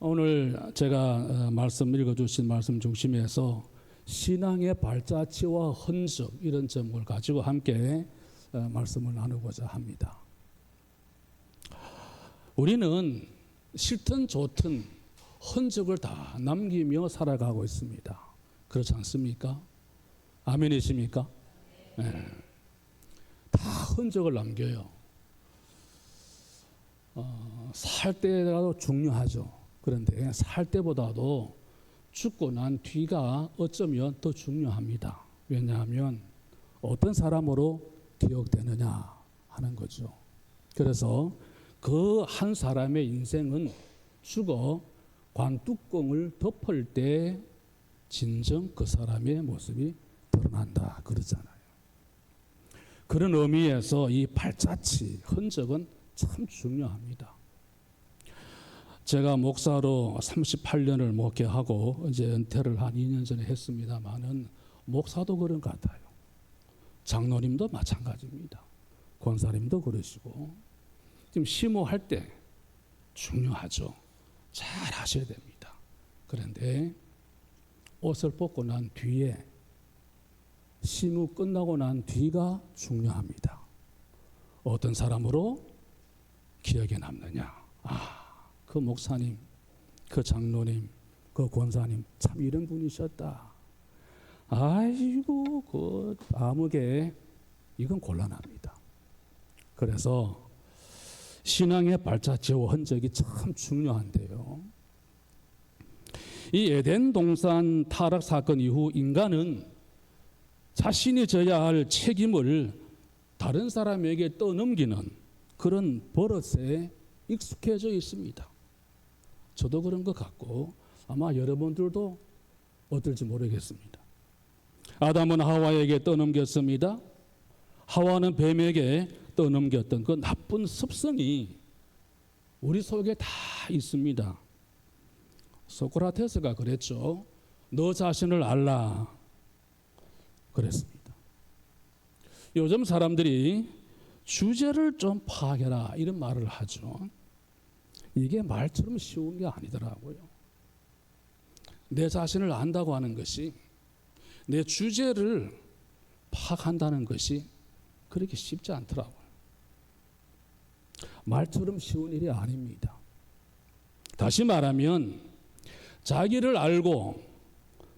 오늘 제가 말씀 읽어주신 말씀 중심에서 신앙의 발자취와 흔적 이런 점을 가지고 함께 말씀을 나누고자 합니다. 우리는 싫든 좋든 흔적을 다 남기며 살아가고 있습니다. 그렇지 않습니까? 아멘이십니까? 네. 다 흔적을 남겨요. 살 때라도 중요하죠. 그런데 살 때보다도 죽고 난 뒤가 어쩌면 더 중요합니다. 왜냐하면 어떤 사람으로 기억되느냐 하는 거죠. 그래서 그 한 사람의 인생은 죽어 관뚜껑을 덮을 때 진정 그 사람의 모습이 드러난다 그러잖아요. 그런 의미에서 이 발자취, 흔적은 참 중요합니다. 제가 목사로 38년을 목회하고 이제 은퇴를 한 2년 전에 했습니다만은 목사도 그런 것 같아요. 장로님도 마찬가지입니다. 권사님도 그러시고 지금 심호할 때 중요하죠. 잘 하셔야 됩니다. 그런데 옷을 벗고 난 뒤에 심호 끝나고 난 뒤가 중요합니다. 어떤 사람으로 기억에 남느냐. 그 목사님, 그 장로님, 그 권사님 참 이런 분이셨다. 아이고 그 아무개 이건 곤란합니다. 그래서 신앙의 발자취와 흔적이 참 중요한데요. 이 에덴 동산 타락 사건 이후 인간은 자신이 져야 할 책임을 다른 사람에게 떠넘기는 그런 버릇에 익숙해져 있습니다. 저도 그런 것 같고 아마 여러분들도 어떨지 모르겠습니다. 아담은 하와에게 떠넘겼습니다. 하와는 뱀에게 떠넘겼던 그 나쁜 습성이 우리 속에 다 있습니다. 소크라테스가 그랬죠. 너 자신을 알라 그랬습니다. 요즘 사람들이 주제를 좀 파악해라 이런 말을 하죠. 이게 말처럼 쉬운 게 아니더라고요. 내 자신을 안다고 하는 것이, 내 주제를 파악한다는 것이 그렇게 쉽지 않더라고요. 말처럼 쉬운 일이 아닙니다. 다시 말하면 자기를 알고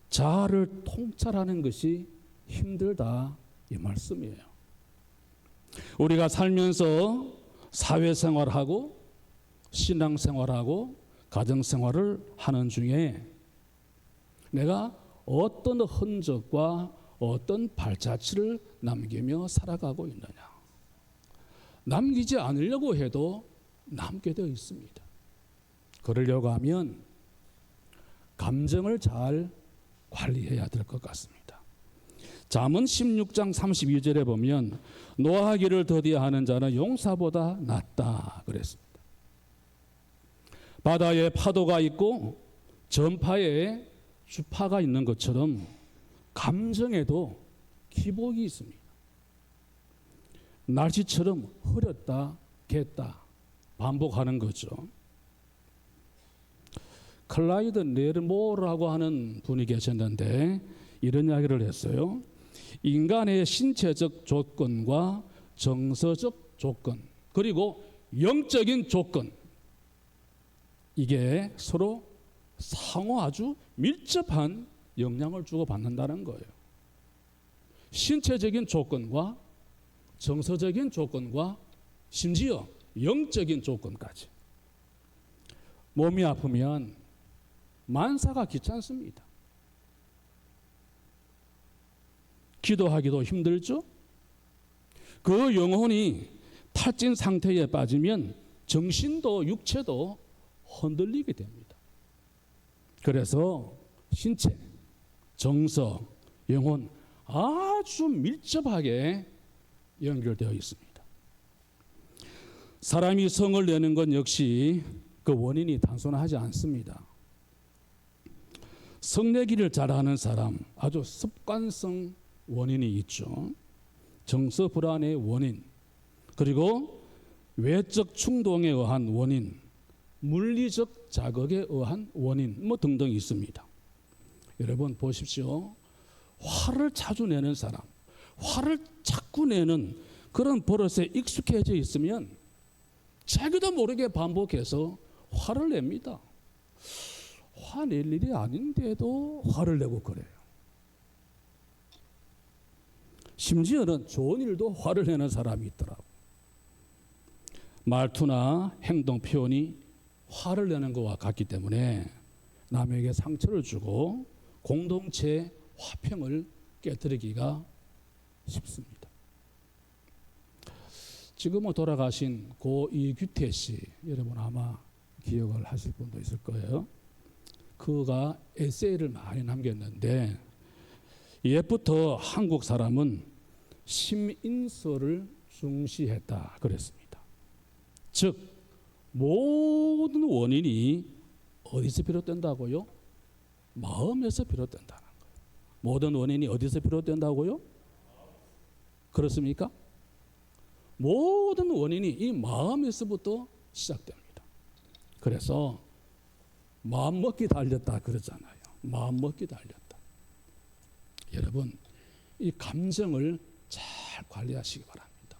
자아를 통찰하는 것이 힘들다 이 말씀이에요. 우리가 살면서 사회생활하고 신앙생활하고 가정생활을 하는 중에 내가 어떤 흔적과 어떤 발자취를 남기며 살아가고 있느냐. 남기지 않으려고 해도 남게 되어 있습니다. 그러려고 하면 감정을 잘 관리해야 될 것 같습니다. 잠언 16장 32절에 보면 노하기를 더디하는 자는 용사보다 낫다 그랬습니다. 바다에 파도가 있고 전파에 주파가 있는 것처럼 감정에도 기복이 있습니다. 날씨처럼 흐렸다 갰다 반복하는 거죠. 클라이드 네르모라고 하는 분이 계셨는데 이런 이야기를 했어요. 인간의 신체적 조건과 정서적 조건 그리고 영적인 조건 이게 서로 상호 아주 밀접한 영향을 주고받는다는 거예요. 신체적인 조건과 정서적인 조건과 심지어 영적인 조건까지. 몸이 아프면 만사가 귀찮습니다. 기도하기도 힘들죠. 그 영혼이 탈진 상태에 빠지면 정신도 육체도 흔들리게 됩니다. 그래서 신체, 정서, 영혼 아주 밀접하게 연결되어 있습니다. 사람이 성을 내는 것 역시 그 원인이 단순하지 않습니다. 성내기를 잘하는 사람 아주 습관성 원인이 있죠. 정서 불안의 원인 그리고 외적 충동에 의한 원인 물리적 자극에 의한 원인 뭐 등등 있습니다. 여러분 보십시오. 화를 자주 내는 사람, 화를 자꾸 내는 그런 버릇에 익숙해져 있으면 자기도 모르게 반복해서 화를 냅니다. 화낼 일이 아닌데도 화를 내고 그래요. 심지어는 좋은 일도 화를 내는 사람이 있더라고요. 말투나 행동 표현이 화를 내는 것과 같기 때문에 남에게 상처를 주고 공동체의 화평을 깨뜨리기가 쉽습니다. 지금은 돌아가신 고 이규태 씨, 여러분 아마 기억을 하실 분도 있을 거예요. 그가 에세이를 많이 남겼는데 옛부터 한국 사람은 심인서를 중시했다 그랬습니다. 즉 모든 원인이 어디서 비롯된다고요? 마음에서 비롯된다는 거예요. 모든 원인이 어디서 비롯된다고요? 그렇습니까? 모든 원인이 이 마음에서부터 시작됩니다. 그래서 마음먹기 달렸다 그러잖아요. 마음먹기 달렸다. 여러분 이 감정을 잘 관리하시기 바랍니다.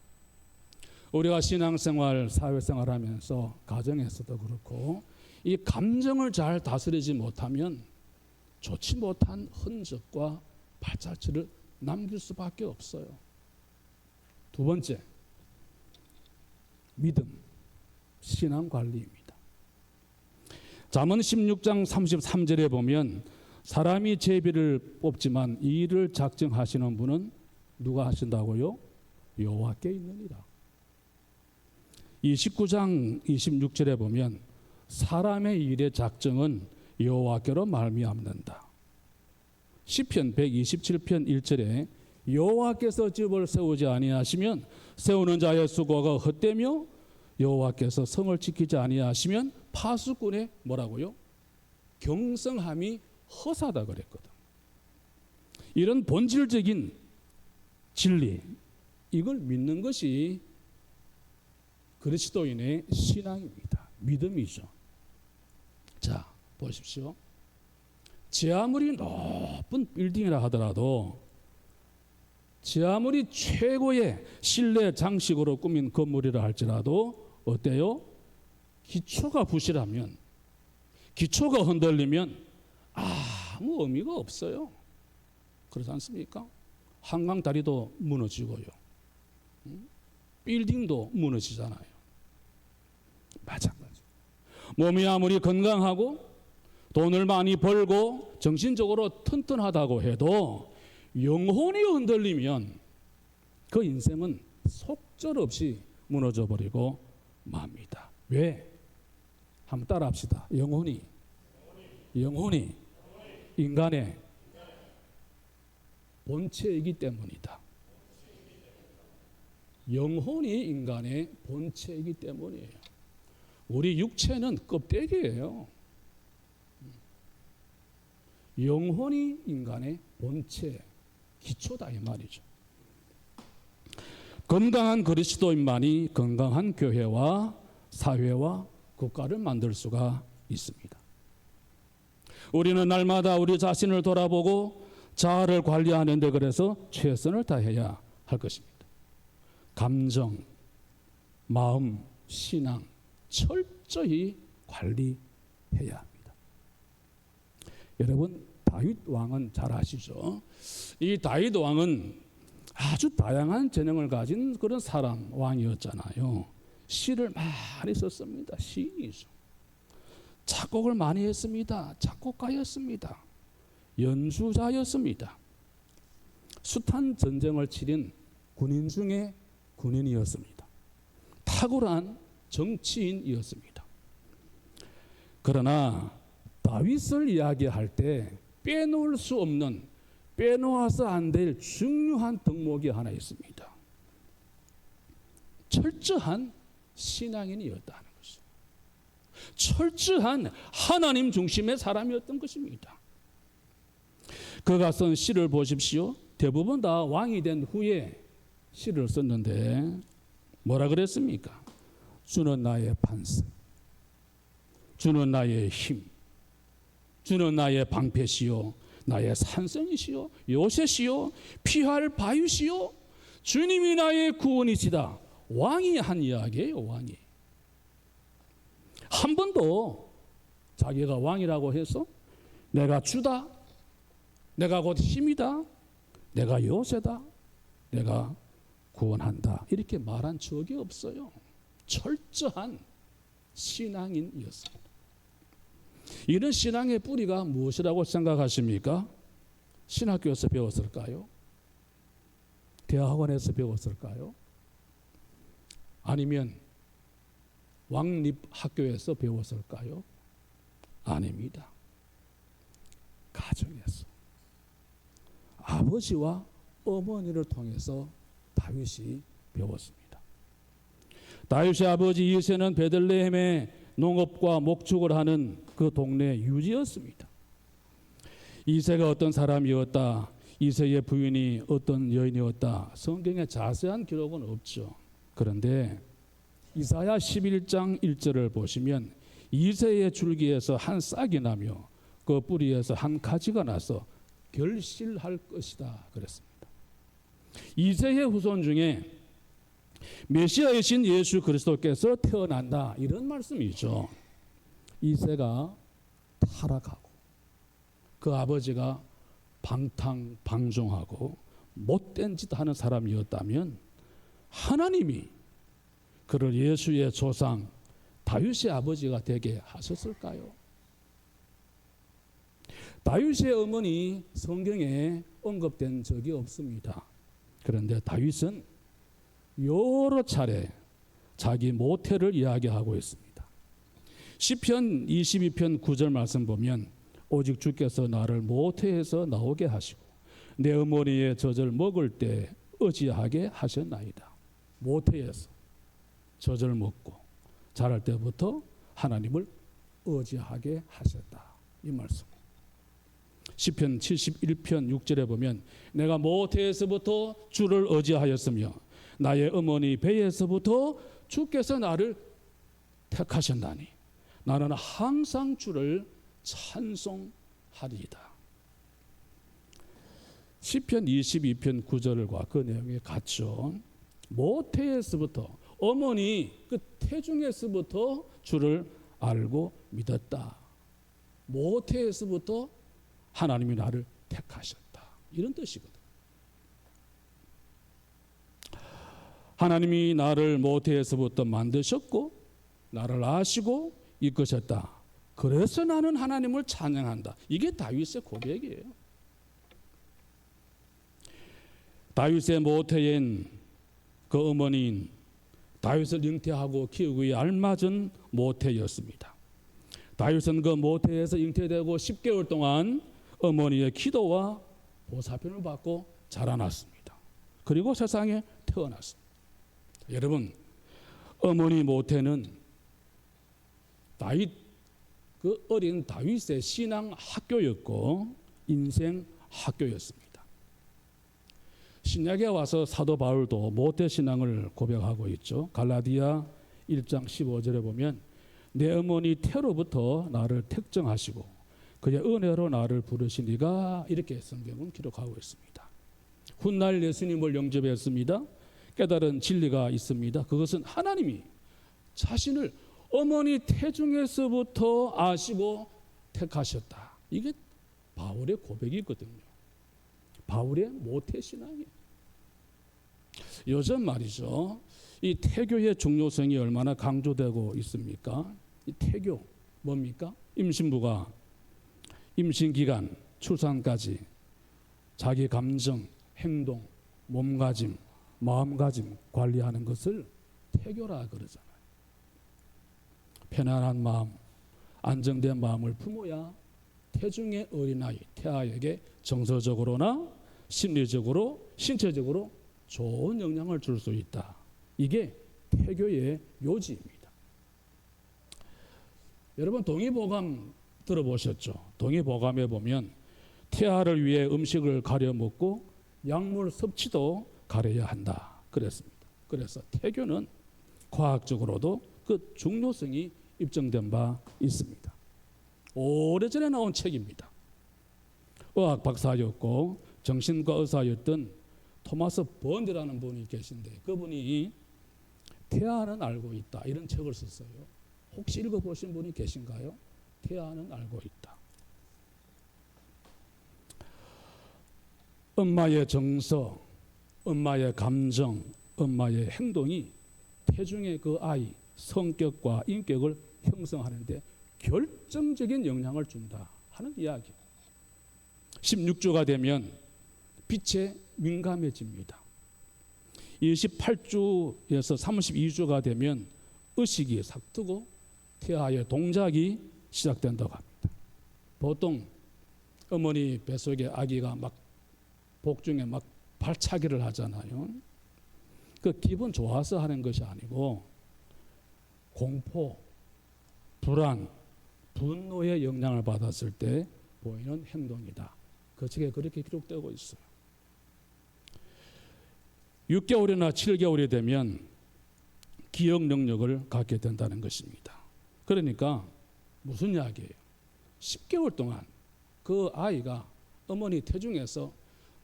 우리가 신앙생활, 사회생활하면서 가정에서도 그렇고 이 감정을 잘 다스리지 못하면 좋지 못한 흔적과 발자취를 남길 수밖에 없어요. 두 번째, 믿음, 신앙 관리입니다. 잠언 16장 33절에 보면 사람이 제비를 뽑지만 이 일을 작정하시는 분은 누가 하신다고요? 여호와께 있느니라. 29장 26절에 보면 사람의 일의 작정은 여호와께로 말미암는다. 시편 127편 1절에 여호와께서 집을 세우지 아니하시면 세우는 자의 수고가 헛되며 여호와께서 성을 지키지 아니하시면 파수꾼의 뭐라고요? 경성함이 허사다 그랬거든. 이런 본질적인 진리, 이걸 믿는 것이 그리스도인의 신앙입니다. 믿음이죠. 자, 보십시오. 제 아무리 높은 빌딩이라 하더라도 제 아무리 최고의 실내 장식으로 꾸민 건물이라 할지라도 어때요? 기초가 부실하면, 기초가 흔들리면 아무 의미가 없어요. 그렇지 않습니까? 한강 다리도 무너지고요. 빌딩도 무너지잖아요. 마찬가지. 몸이 아무리 건강하고 돈을 많이 벌고 정신적으로 튼튼하다고 해도 영혼이 흔들리면 그 인생은 속절없이 무너져 버리고 맙니다. 왜? 한번 따라 합시다. 영혼이 인간의 본체이기 때문이다. 영혼이 인간의 본체이기 때문이에요. 우리 육체는 껍데기예요. 영혼이 인간의 본체, 기초다 이 말이죠. 건강한 그리스도인만이 건강한 교회와 사회와 국가를 만들 수가 있습니다. 우리는 날마다 우리 자신을 돌아보고 자아를 관리하는 데 그래서 최선을 다해야 할 것입니다. 감정, 마음, 신앙 철저히 관리해야 합니다. 여러분 다윗 왕은 잘 아시죠? 이 다윗 왕은 아주 다양한 재능을 가진 그런 사람, 왕이었잖아요. 시를 많이 썼습니다. 시인이죠. 작곡을 많이 했습니다. 작곡가였습니다. 연주자였습니다. 숱한 전쟁을 치른 군인 중에 군인이었습니다. 탁월한 정치인이었습니다. 그러나 다윗을 이야기할 때 빼놓을 수 없는, 빼놓아서 안 될 중요한 덕목이 하나 있습니다. 철저한 신앙인이었다는 것이죠. 철저한 하나님 중심의 사람이었던 것입니다. 그가 쓴 시를 보십시오. 대부분 다 왕이 된 후에 시를 썼는데 뭐라 그랬습니까? 주는 나의 반석, 주는 나의 힘, 주는 나의 방패시요, 나의 산성이시요, 요새시요, 피할 바위시요, 주님이 나의 구원이시다. 왕이 한 이야기예요. 왕이 한 번도 자기가 왕이라고 해서 내가 주다, 내가 곧 힘이다, 내가 요새다, 내가 구원한다 이렇게 말한 적이 없어요. 철저한 신앙인이었습니다. 이런 신앙의 뿌리가 무엇이라고 생각하십니까? 신학교에서 배웠을까요? 대학원에서 배웠을까요? 아니면 왕립학교에서 배웠을까요? 아닙니다. 가정에서 아버지와 어머니를 통해서 다윗이 배웠습니다. 다윗의 아버지 이새는 베들레헴에 농업과 목축을 하는 그 동네 유지였습니다. 이새가 어떤 사람이었다, 이새의 부인이 어떤 여인이었다, 성경에 자세한 기록은 없죠. 그런데 이사야 11장 1절을 보시면 이새의 줄기에서 한 싹이 나며 그 뿌리에서 한 가지가 나서 결실할 것이다 그랬습니다. 이새의 후손 중에 메시아이신 예수 그리스도께서 태어난다 이런 말씀이죠. 이새가 타락하고 그 아버지가 방탕방종하고 못된 짓 하는 사람이었다면 하나님이 그를 예수의 조상 다윗의 아버지가 되게 하셨을까요? 다윗의 어머니 성경에 언급된 적이 없습니다. 그런데 다윗은 여러 차례 자기 모태를 이야기하고 있습니다. 시편 22편 9절 말씀 보면 오직 주께서 나를 모태에서 나오게 하시고 내 어머니의 젖을 먹을 때 의지하게 하셨나이다. 모태에서 젖을 먹고 자랄 때부터 하나님을 의지하게 하셨다. 이 말씀. 시편 71편 6절에 보면 내가 모태에서부터 주를 의지하였으며 나의 어머니 배에서부터 주께서 나를 택하셨나니 나는 항상 주를 찬송하리이다. 시편 22편 9절과 그 내용이 같죠. 모태에서부터 어머니 그 태중에서부터 주를 알고 믿었다. 모태에서부터 하나님이 나를 택하셨다. 이런 뜻이거든. 하나님이 나를 모태에서부터 만드셨고 나를 아시고 이끄셨다. 그래서 나는 하나님을 찬양한다. 이게 다윗의 고백이에요. 다윗의 모태인 그 어머니인 다윗을 잉태하고 키우기에 알맞은 모태였습니다. 다윗은 그 모태에서 잉태되고 10개월 동안 어머니의 기도와 보살핌을 받고 자라났습니다. 그리고 세상에 태어났습니다. 여러분, 어머니 모태는 다윗 그 어린 다윗의 신앙 학교였고 인생 학교였습니다. 신약에 와서 사도 바울도 모태 신앙을 고백하고 있죠. 갈라디아 1장 15절에 보면 내 어머니 태로부터 나를 택정하시고 그의 은혜로 나를 부르시니가 이렇게 성경은 기록하고 있습니다. 훗날 예수님을 영접했습니다. 깨달은 진리가 있습니다. 그것은 하나님이 자신을 어머니 태중에서부터 아시고 택하셨다. 이게 바울의 고백이거든요. 바울의 모태신앙이에요. 요즘 말이죠. 이 태교의 중요성이 얼마나 강조되고 있습니까? 이 태교 뭡니까? 임신부가 임신기간, 출산까지 자기 감정, 행동, 몸가짐, 마음가짐 관리하는 것을 태교라 그러잖아요. 편안한 마음, 안정된 마음을 품어야 태중의 어린아이, 태아에게 정서적으로나 심리적으로, 신체적으로 좋은 영향을 줄 수 있다. 이게 태교의 요지입니다. 여러분 동의보감 들어보셨죠? 동의보감에 보면 태아를 위해 음식을 가려 먹고 약물 섭취도 가려야 한다 그랬습니다. 그래서 태교는 과학적으로도 그 중요성이 입증된 바 있습니다. 오래전에 나온 책입니다. 의학 박사였고 정신과 의사였던 토마스 번디라는 분이 계신데 그분이 태아는 알고 있다 이런 책을 썼어요. 혹시 읽어보신 분이 계신가요? 태아는 알고 있다. 엄마의 정서, 엄마의 감정, 엄마의 행동이 태중의 그 아이 성격과 인격을 형성하는데 결정적인 영향을 준다 하는 이야기. 16주가 되면 빛에 민감해집니다. 28주에서 32주가 되면 의식이 삭트고 태아의 동작이 시작된다고 합니다. 보통 어머니 뱃속에 아기가 막 복중에 막 발차기를 하잖아요. 그 기분 좋아서 하는 것이 아니고 공포, 불안, 분노의 영향을 받았을 때 보이는 행동이다. 그 책에 그렇게 기록되고 있어요. 6개월이나 7개월이 되면 기억 능력을 갖게 된다는 것입니다. 그러니까 무슨 이야기예요? 10개월 동안 그 아이가 어머니 태중에서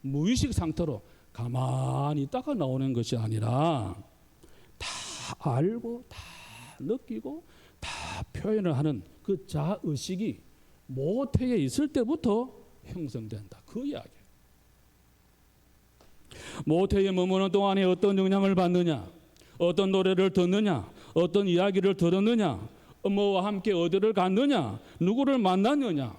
무의식 상태로 가만히 있다가 나오는 것이 아니라 다 알고 다 느끼고 다 표현을 하는 그 자의식이 모태에 있을 때부터 형성된다. 그 이야기예요. 모태에 머무는 동안에 어떤 영향을 받느냐, 어떤 노래를 듣느냐, 어떤 이야기를 들었느냐, 엄마와 함께 어디를 갔느냐, 누구를 만났느냐,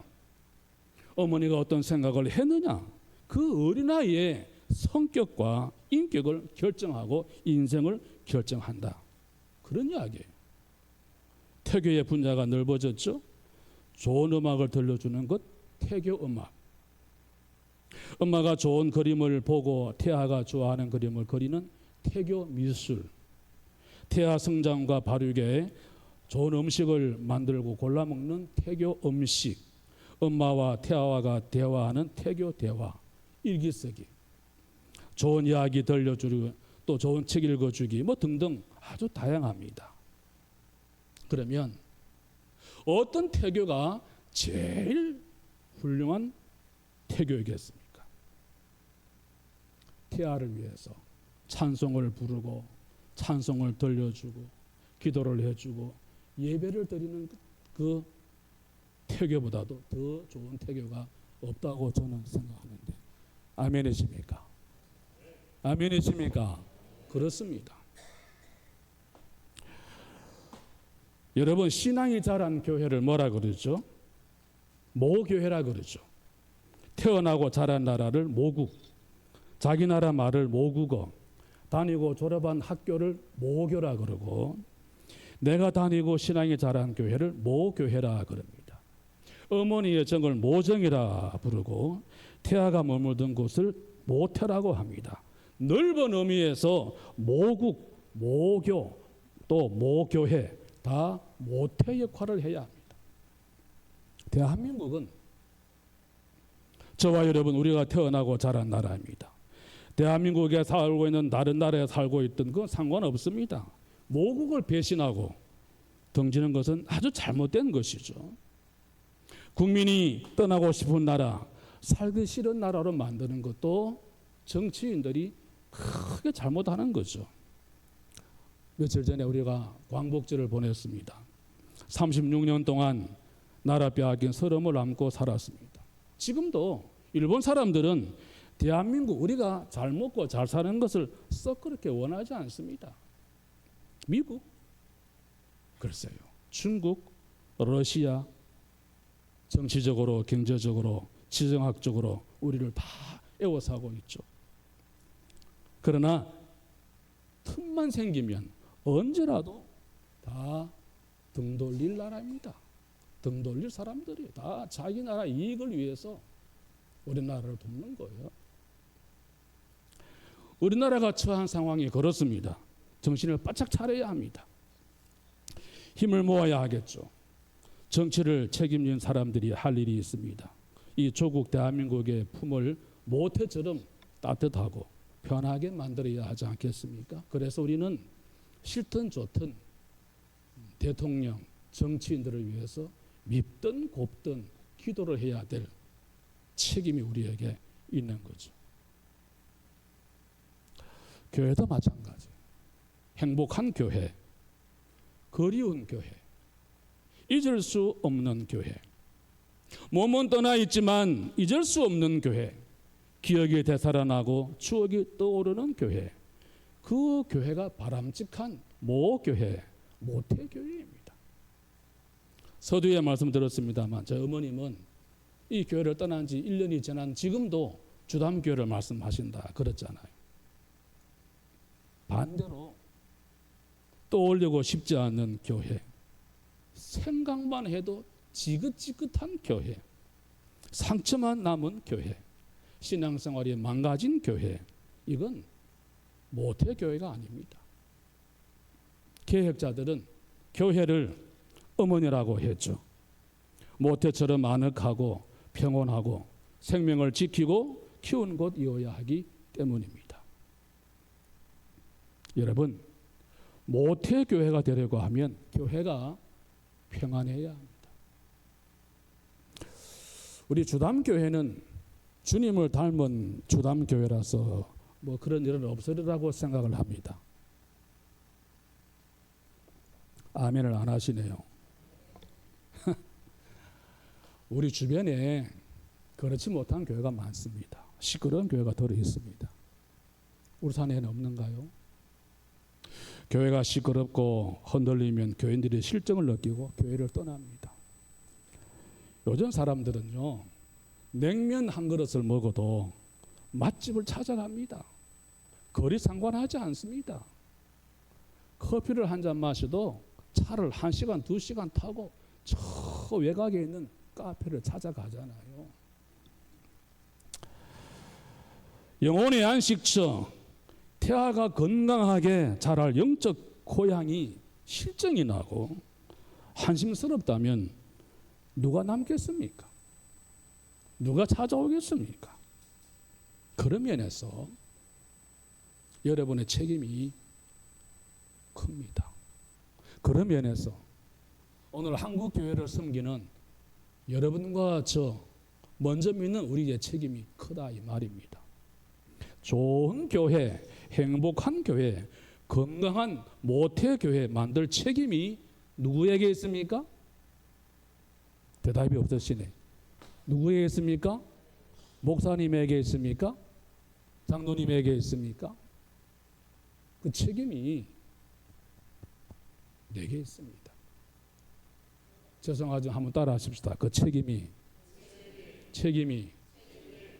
어머니가 어떤 생각을 했느냐, 그 어린아이의 성격과 인격을 결정하고 인생을 결정한다. 그런 이야기예요. 태교의 분야가 넓어졌죠. 좋은 음악을 들려주는 것, 태교 음악. 엄마가 좋은 그림을 보고 태아가 좋아하는 그림을 그리는 태교 미술. 태아 성장과 발육에 좋은 음식을 만들고 골라 먹는 태교 음식. 엄마와 태아가 대화하는 태교 대화. 일기 쓰기. 좋은 이야기 들려주기, 또 좋은 책 읽어주기 뭐 등등 아주 다양합니다. 그러면 어떤 태교가 제일 훌륭한 태교이겠습니까? 태아를 위해서 찬송을 부르고 찬송을 들려주고 기도를 해주고 예배를 드리는 그 태교보다도 더 좋은 태교가 없다고 저는 생각하는데 아멘이십니까? 아멘이십니까? 그렇습니다. 여러분 신앙이 자란 교회를 뭐라 그러죠? 모교회라 그러죠. 태어나고 자란 나라를 모국, 자기 나라 말을 모국어, 다니고 졸업한 학교를 모교라 그러고 내가 다니고 신앙이 자란 교회를 모교회라 그럽니다. 어머니의 정을 모정이라 부르고 태아가 머물던 곳을 모태라고 합니다. 넓은 의미에서 모국, 모교, 또 모교회 다 모태 역할을 해야 합니다. 대한민국은 저와 여러분 우리가 태어나고 자란 나라입니다. 대한민국에 살고 있는 다른 나라에 살고 있던 건 상관없습니다. 모국을 배신하고 등지는 것은 아주 잘못된 것이죠. 국민이 떠나고 싶은 나라, 살기 싫은 나라로 만드는 것도 정치인들이 크게 잘못하는 거죠. 며칠 전에 우리가 광복절을 보냈습니다. 36년 동안 나라 빼앗긴 서름을 안고 살았습니다. 지금도 일본 사람들은 대한민국 우리가 잘 먹고 잘 사는 것을 썩 그렇게 원하지 않습니다. 미국, 글쎄요, 중국, 러시아, 정치적으로, 경제적으로, 지정학적으로 우리를 다 애워싸고 있죠. 그러나 틈만 생기면 언제라도 다 등 돌릴 나라입니다. 등 돌릴 사람들이 다 자기 나라 이익을 위해서 우리나라를 돕는 거예요. 우리나라가 처한 상황이 그렇습니다. 정신을 바짝 차려야 합니다. 힘을 모아야 하겠죠. 정치를 책임진 사람들이 할 일이 있습니다. 이 조국 대한민국의 품을 모태처럼 따뜻하고 편하게 만들어야 하지 않겠습니까? 그래서 우리는 싫든 좋든 대통령, 정치인들을 위해서 밉든 곱든 기도를 해야 될 책임이 우리에게 있는 거죠. 교회도 마찬가지. 행복한 교회, 그리운 교회, 잊을 수 없는 교회, 몸은 떠나 있지만 잊을 수 없는 교회, 기억이 되살아나고 추억이 떠오르는 교회, 그 교회가 바람직한 모교회, 모태교회입니다. 서두에 말씀 들었습니다만 저 어머님은 이 교회를 떠난 지 1년이 지난 지금도 주담교회를 말씀하신다 그랬잖아요. 반대로 떠올리고 싶지 않는 교회, 생각만 해도 지긋지긋한 교회, 상처만 남은 교회, 신앙생활이 망가진 교회, 이건 모태교회가 아닙니다. 개혁자들은 교회를 어머니라고 했죠. 모태처럼 아늑하고 평온하고 생명을 지키고 키운 곳이어야 하기 때문입니다. 여러분, 모태교회가 되려고 하면 교회가 평안해야 합니다. 우리 주담교회는 주님을 닮은 주담교회라서 뭐 그런 일은 없으리라고 생각을 합니다. 아멘을 안 하시네요. 우리 주변에 그렇지 못한 교회가 많습니다. 시끄러운 교회가 덜어 있습니다. 울산에는 없는가요? 교회가 시끄럽고 흔들리면 교인들이 실정을 느끼고 교회를 떠납니다. 요즘 사람들은요, 냉면 한 그릇을 먹어도 맛집을 찾아갑니다. 거리 상관하지 않습니다. 커피를 한 잔 마셔도 차를 1시간, 2시간 타고 저 외곽에 있는 카페를 찾아가잖아요. 영혼의 안식처, 태아가 건강하게 자랄 영적 고향이 실정이 나고 한심스럽다면 누가 남겠습니까? 누가 찾아오겠습니까? 그런 면에서 여러분의 책임이 큽니다. 그런 면에서 오늘 한국교회를 섬기는 여러분과 저 먼저 믿는 우리의 책임이 크다 이 말입니다. 좋은 교회, 행복한 교회, 건강한 모태교회 만들 책임이 누구에게 있습니까? 대답이 없으시네. 누구에게 있습니까? 목사님에게 있습니까? 장로님에게 있습니까? 그 책임이 내게 있습니다. 죄송하지만 한번 따라 하십시다. 그 책임이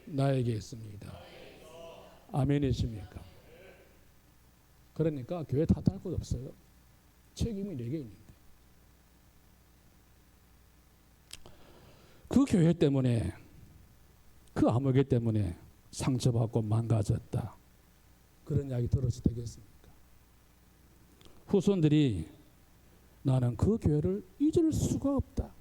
나에게 있습니다. 아멘이십니까? 그러니까 교회 탓할 것 없어요. 책임이 내게 있는데. 그 교회 때문에, 그 암흑의 때문에 상처받고 망가졌다. 그런 이야기 들어서 되겠습니까? 후손들이 나는 그 교회를 잊을 수가 없다.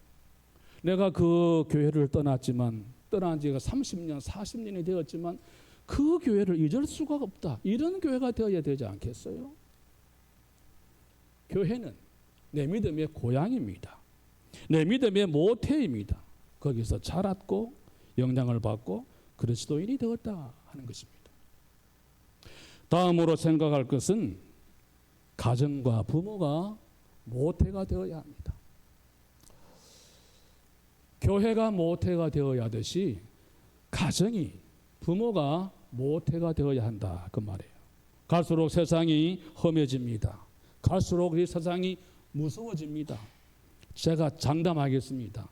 내가 그 교회를 떠났지만, 떠난 지가 30년, 40년이 되었지만 그 교회를 잊을 수가 없다. 이런 교회가 되어야 되지 않겠어요? 교회는 내 믿음의 고향입니다. 내 믿음의 모태입니다. 거기서 자랐고 영향을 받고 그리스도인이 되었다 하는 것입니다. 다음으로 생각할 것은 가정과 부모가 모태가 되어야 합니다. 교회가 모태가 되어야 하듯이 가정이, 부모가 모태가 되어야 한다 그 말이에요. 갈수록 세상이 험해집니다. 갈수록 이 세상이 무서워집니다. 제가 장담하겠습니다.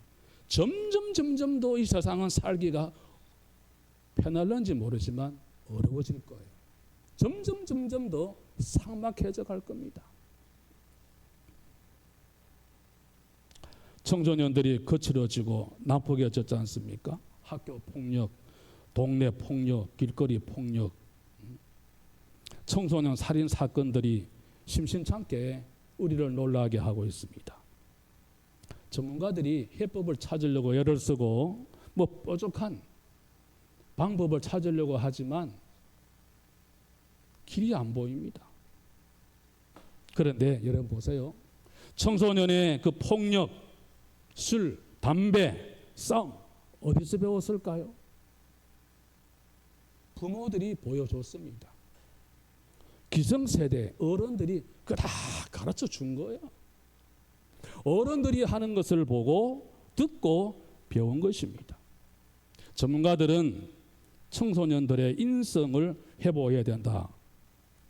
점점 더 이 세상은 살기가 편할런지 모르지만 어려워질 거예요. 점점 더 삭막해져 갈 겁니다. 청소년들이 거칠어지고 난폭해졌지 않습니까? 학교 폭력, 동네 폭력, 길거리 폭력, 청소년 살인 사건들이 심심찮게 우리를 놀라게 하고 있습니다. 전문가들이 해법을 찾으려고 애를 쓰고 뾰족한 방법을 찾으려고 하지만 길이 안 보입니다. 그런데 여러분 보세요. 청소년의 그 폭력, 술, 담배, 싸움 어디서 배웠을까요? 부모들이 보여줬습니다. 기성세대 어른들이 그 다 가르쳐 준 거예요. 어른들이 하는 것을 보고 듣고 배운 것입니다. 전문가들은 청소년들의 인성을 회복해야 된다.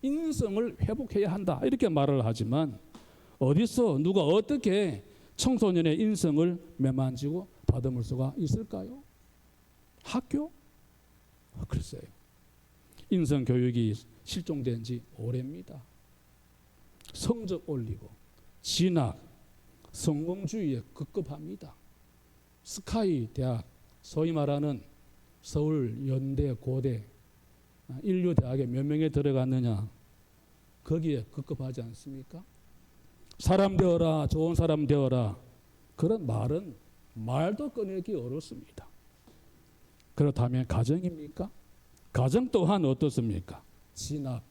인성을 회복해야 한다. 이렇게 말을 하지만 어디서 누가 어떻게 청소년의 인성을 매만지고 다듬을 수가 있을까요? 학교? 글쎄요. 인성 교육이 실종된 지 오래입니다. 성적 올리고 진학, 성공주의에 급급합니다. 스카이 대학, 소위 말하는 서울 연대, 고대, 인류대학에 몇 명이 들어갔느냐, 거기에 급급하지 않습니까? 사람 되어라, 좋은 사람 되어라, 그런 말은 말도 꺼내기 어렵습니다. 그렇다면 가정입니까? 가정 또한 어떻습니까? 진학,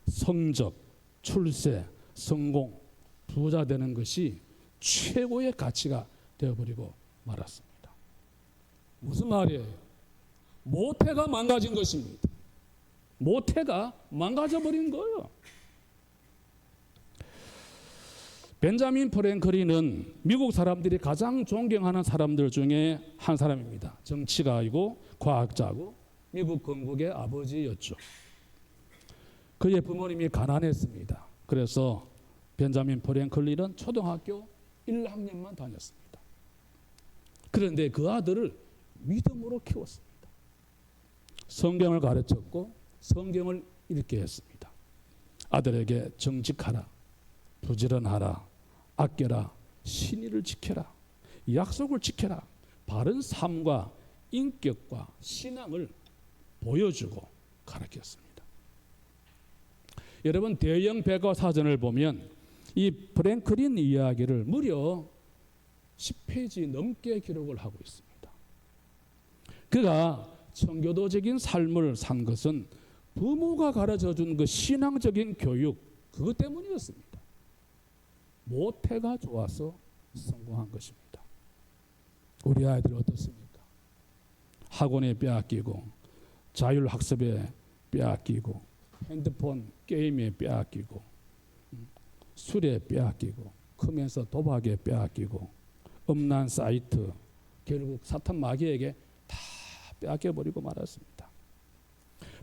성적, 출세, 성공, 부자 되는 것이 최고의 가치가 되어버리고 말았습니다. 무슨 말이에요? 모태가 망가진 것입니다. 모태가 망가져버린 거예요. 벤자민 프랭클린은 미국 사람들이 가장 존경하는 사람들 중에 한 사람입니다. 정치가이고 과학자고 미국 건국의 아버지였죠. 그의 부모님이 가난했습니다. 그래서 벤자민 프랭클린은 초등학교 1학년만 다녔습니다. 그런데 그 아들을 믿음으로 키웠습니다. 성경을 가르쳤고 성경을 읽게 했습니다. 아들에게 정직하라, 부지런하라, 아껴라, 신의를 지켜라, 약속을 지켜라, 바른 삶과 인격과 신앙을 보여주고 가르쳤습니다. 여러분, 대형 백과사전을 보면 이 프랭클린 이야기를 무려 10페이지 넘게 기록을 하고 있습니다. 그가 청교도적인 삶을 산 것은 부모가 가르쳐준 그 신앙적인 교육, 그것 때문이었습니다. 모태가 좋아서 성공한 것입니다. 우리 아이들 어떻습니까? 학원에 빼앗기고 자율학습에 빼앗기고 핸드폰 게임에 빼앗기고 술에 빼앗기고 크면서 도박에 빼앗기고 음란 사이트, 결국 사탄 마귀에게 다 빼앗겨버리고 말았습니다.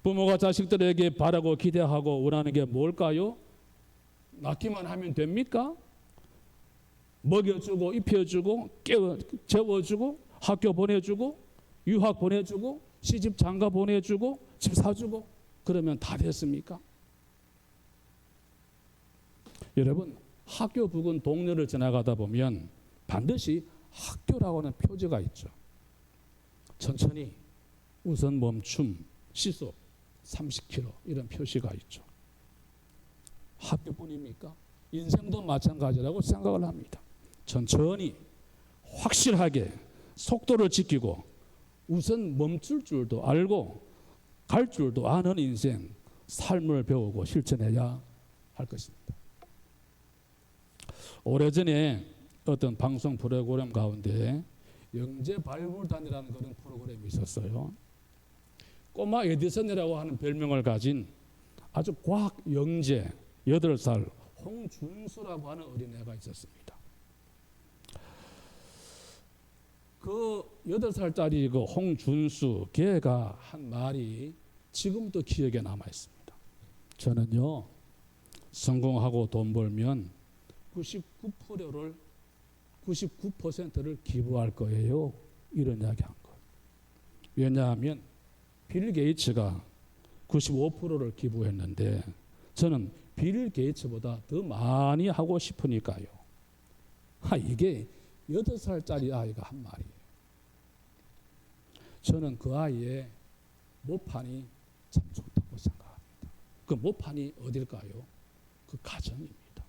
부모가 자식들에게 바라고 기대하고 원하는 게 뭘까요? 낳기만 하면 됩니까? 먹여주고 입혀주고 재워주고 학교 보내주고 유학 보내주고 시집 장가 보내주고 집 사주고 그러면 다 됐습니까? 여러분, 학교 부근 동네를 지나가다 보면 반드시 학교라고 하는 표지가 있죠. 천천히, 우선 멈춤, 시속 30km 이런 표시가 있죠. 학교뿐입니까? 인생도 마찬가지라고 생각을 합니다. 천천히 확실하게 속도를 지키고 우선 멈출 줄도 알고 갈 줄도 아는 인생, 삶을 배우고 실천해야 할 것입니다. 오래전에 어떤 방송 프로그램 가운데 영재발굴단이라는 그런 프로그램이 있었어요. 꼬마 에디슨이라고 하는 별명을 가진 아주 과학 영재 8살 홍준수라고 하는 어린애가 있었습니다. 그 8살짜리 그 홍준수 걔가 한 말이 지금도 기억에 남아 있습니다. 저는요, 성공하고 돈 벌면 99%를 기부할 거예요. 이런 이야기 한 거예요. 왜냐하면 빌 게이츠가 95%를 기부했는데 저는 빌 게이츠보다 더 많이 하고 싶으니까요. 이게 8살짜리 아이가 한 말이에요. 저는 그 아이의 모판이 참 좋다고 생각합니다. 그 모판이 어딜까요? 그 가정입니다.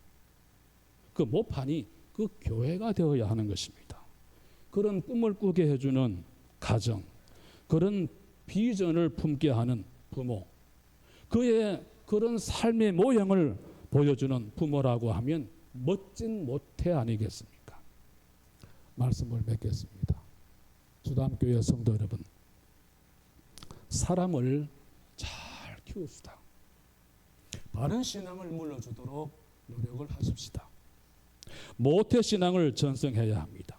그 모판이 그 교회가 되어야 하는 것입니다. 그런 꿈을 꾸게 해주는 가정, 그런 비전을 품게 하는 부모, 그의 그런 삶의 모형을 보여주는 부모라고 하면 멋진 모태 아니겠습니까? 말씀을 맺겠습니다. 주담교회 성도 여러분, 사람을 잘 키웁시다. 바른 신앙을 물려주도록 노력을 하십시다. 모태 신앙을 전승해야 합니다.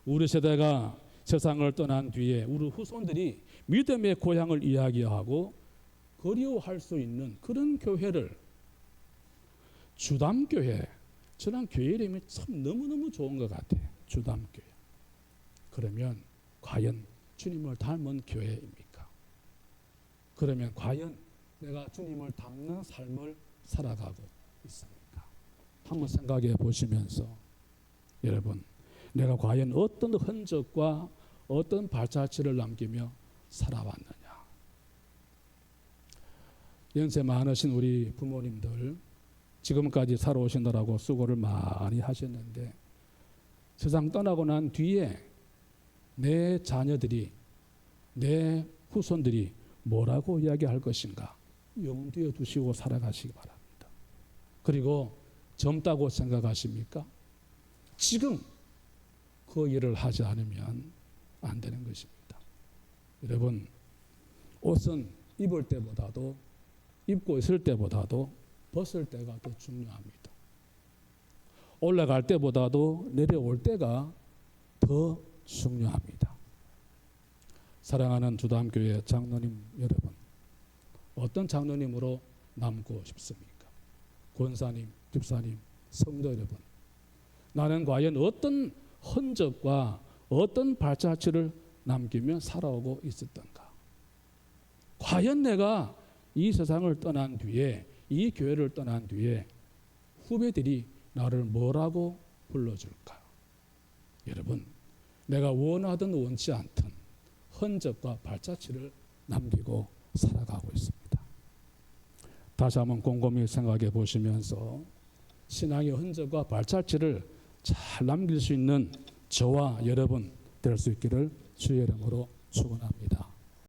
우리 세대가 세상을 떠난 뒤에 우리 후손들이 믿음의 고향을 이야기하고 그리워할 수 있는 그런 교회를 주담교회, 저는 교회 이름이 참 너무너무 좋은 것 같아요. 주담교회. 그러면 과연 주님을 닮은 교회입니까? 그러면 과연 내가 주님을 닮는 삶을 살아가고 있습니까? 한번 생각해 보시면서 여러분, 내가 과연 어떤 흔적과 어떤 발자취를 남기며 살아왔느냐. 연세 많으신 우리 부모님들 지금까지 살아오시느라고 수고를 많이 하셨는데 세상 떠나고 난 뒤에 내 자녀들이, 내 후손들이 뭐라고 이야기할 것인가 염두에 두시고 살아가시기 바랍니다. 그리고 젊다고 생각하십니까? 지금 그 일을 하지 않으면 안 되는 것입니다. 여러분, 옷은 입을 때보다도, 입고 있을 때보다도 벗을 때가 더 중요합니다. 올라갈 때보다도 내려올 때가 더 중요합니다. 사랑하는 주담교회 장로님 여러분, 어떤 장로님으로 남고 싶습니까? 권사님, 집사님, 성도 여러분, 나는 과연 어떤 흔적과 어떤 발자취를 남기며 살아오고 있었던가? 과연 내가 이 세상을 떠난 뒤에, 이 교회를 떠난 뒤에 후배들이 나를 뭐라고 불러줄까? 여러분, 내가 원하든 원치 않든 흔적과 발자취를 남기고 살아가고 있습니다. 다시 한번 곰곰이 생각해 보시면서 신앙의 흔적과 발자취를 잘 남길 수 있는 저와 여러분 될 수 있기를 주의 이름으로 축원합니다.